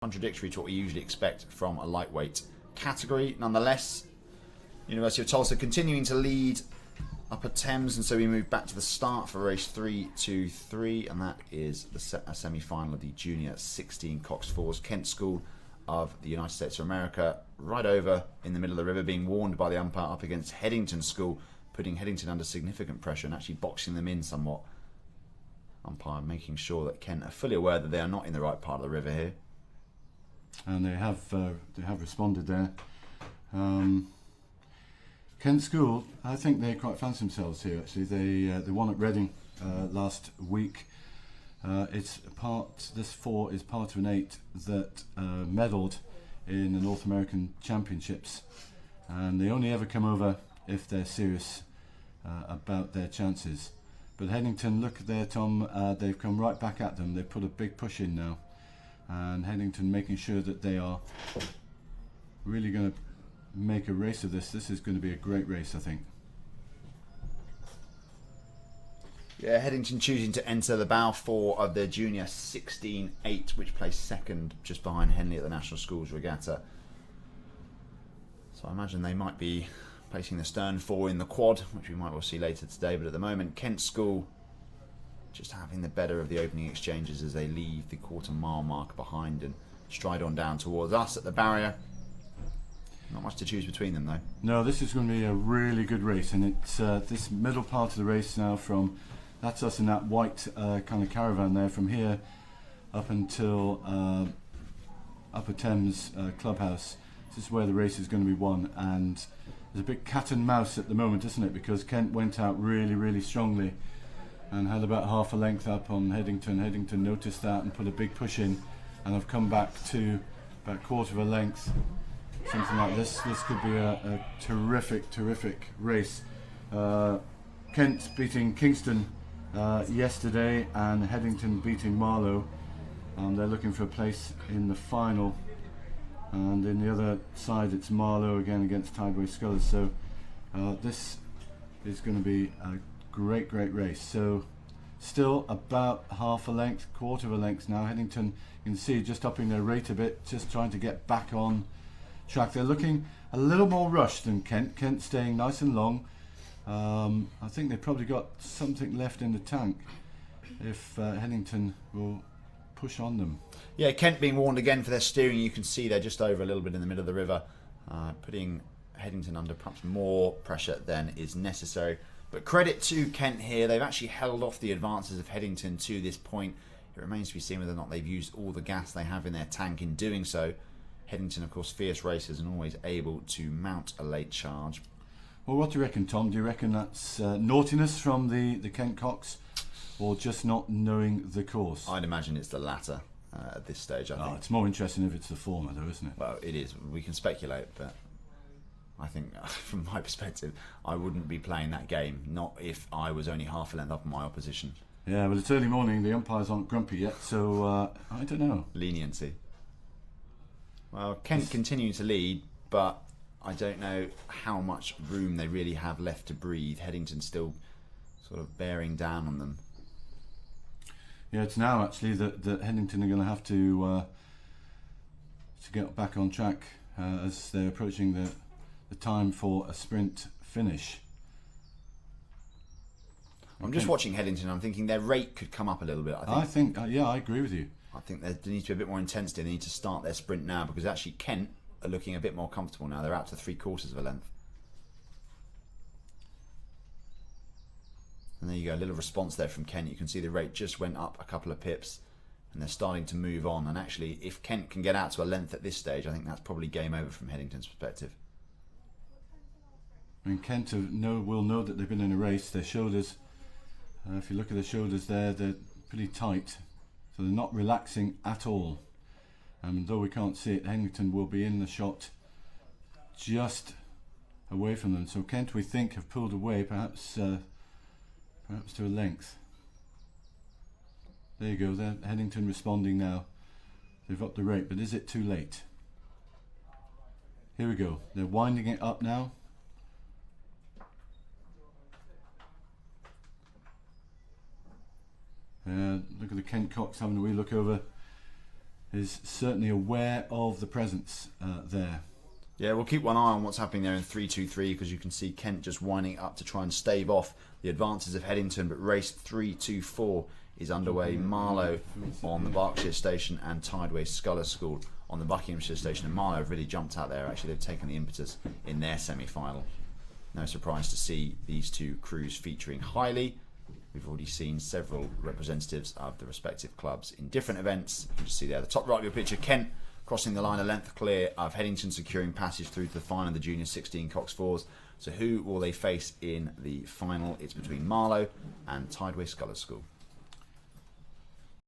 contradictory to what we usually expect from a lightweight category. Nonetheless, University of Tulsa continuing to lead Upper Thames, and so we move back to the start for race 323, and that is a semi-final of the Junior 16 Coxed Fours. Kent School of the United States of America, right over in the middle of the river, being warned by the umpire up against Headington School, putting Headington under significant pressure and actually boxing them in somewhat. Umpire making sure that Kent are fully aware that they are not in the right part of the river here. And they have responded there. Kent School, I think they quite fancy themselves here. Actually, they won at Reading last week. This four is part of an 8 that medalled in the North American Championships, and they only ever come over if they're serious about their chances. But Headington, look there, Tom. They've come right back at them. They've put a big push in now. And Headington making sure that they are really going to make a race of this. This is going to be a great race, I think. Yeah, Headington choosing to enter the bow 4 of their Junior 16-8, which placed second just behind Henley at the National Schools Regatta. So I imagine they might be placing the stern 4 in the quad, which we might well see later today. But at the moment, Kent School just having the better of the opening exchanges as they leave the quarter-mile mark behind and stride on down towards us at the barrier. Not much to choose between them, though. No, this is going to be a really good race, and it's this middle part of the race now from, that's us in that white kind of caravan there, from here up until Upper Thames Clubhouse. This is where the race is going to be won, and there's a big cat and mouse at the moment, isn't it? Because Kent went out really, really strongly and had about half a length up on Headington. Headington noticed that and put a big push in, and I've come back to about quarter of a length, something like this. This could be a terrific race. Kent beating Kingston yesterday, and Headington beating Marlow. They're looking for a place in the final, and in the other side it's Marlow again against Tideway Scullers. So this is going to be a great race. So still about half a length, quarter of a length now. Headington, you can see, just upping their rate a bit, just trying to get back on track. They're looking a little more rushed than Kent. Kent staying nice and long. I think they've probably got something left in the tank if Headington will push on them. Yeah, Kent being warned again for their steering. You can see they're just over a little bit in the middle of the river, putting Headington under perhaps more pressure than is necessary. But credit to Kent here. They've actually held off the advances of Headington to this point. It remains to be seen whether or not they've used all the gas they have in their tank in doing so. Headington, of course, fierce racers and always able to mount a late charge. Well, what do you reckon, Tom? Do you reckon that's naughtiness from the Kent Cox, or just not knowing the course? I'd imagine it's the latter at this stage, I think. It's more interesting if it's the former, though, isn't it? Well, it is. We can speculate, but I think, from my perspective, I wouldn't be playing that game, not if I was only half a length up on my opposition. Yeah, but it's early morning, the umpires aren't grumpy yet, so I don't know. Leniency. Well, Kent continuing to lead, but I don't know how much room they really have left to breathe. Headington still sort of bearing down on them. Yeah, it's now actually that Headington are going to have to get back on track as they're approaching the time for a sprint finish. I'm just watching Headington. I'm thinking their rate could come up a little bit. I think yeah, I agree with you. I think there needs to be a bit more intensity. They need to start their sprint now, because actually Kent are looking a bit more comfortable now. They're out to 3/4 of a length. And there you go, a little response there from Kent. You can see the rate just went up a couple of pips, and they're starting to move on. And actually, if Kent can get out to a length at this stage, I think that's probably game over from Headington's perspective. I mean, Kent will know that they've been in a race. Their shoulders, if you look at the shoulders there, they're pretty tight. So they're not relaxing at all. Though we can't see it, Headington will be in the shot just away from them. So Kent, we think, have pulled away, perhaps to a length. There you go, there, Headington responding now. They've upped the rate, but is it too late? Here we go, they're winding it up now. Look at the Kent Cox having a wee look over is certainly aware of the presence there. Yeah, we'll keep one eye on what's happening there in 3-2-3 because you can see Kent just winding up to try and stave off the advances of Headington. But race 3-2-4 is underway. Marlow on the Berkshire station and Tideway Sculler School on the Buckinghamshire station. And Marlow have really jumped out there. Actually, they've taken the impetus in their semi-final. No surprise to see these two crews featuring highly. We've already seen several representatives of the respective clubs in different events. You can just see there, the top right of your picture, Kent crossing the line a length clear of Headington, securing passage through to the final of the Junior 16 Coxed Fours. So who will they face in the final? It's between Marlow and Tideway Sculler School.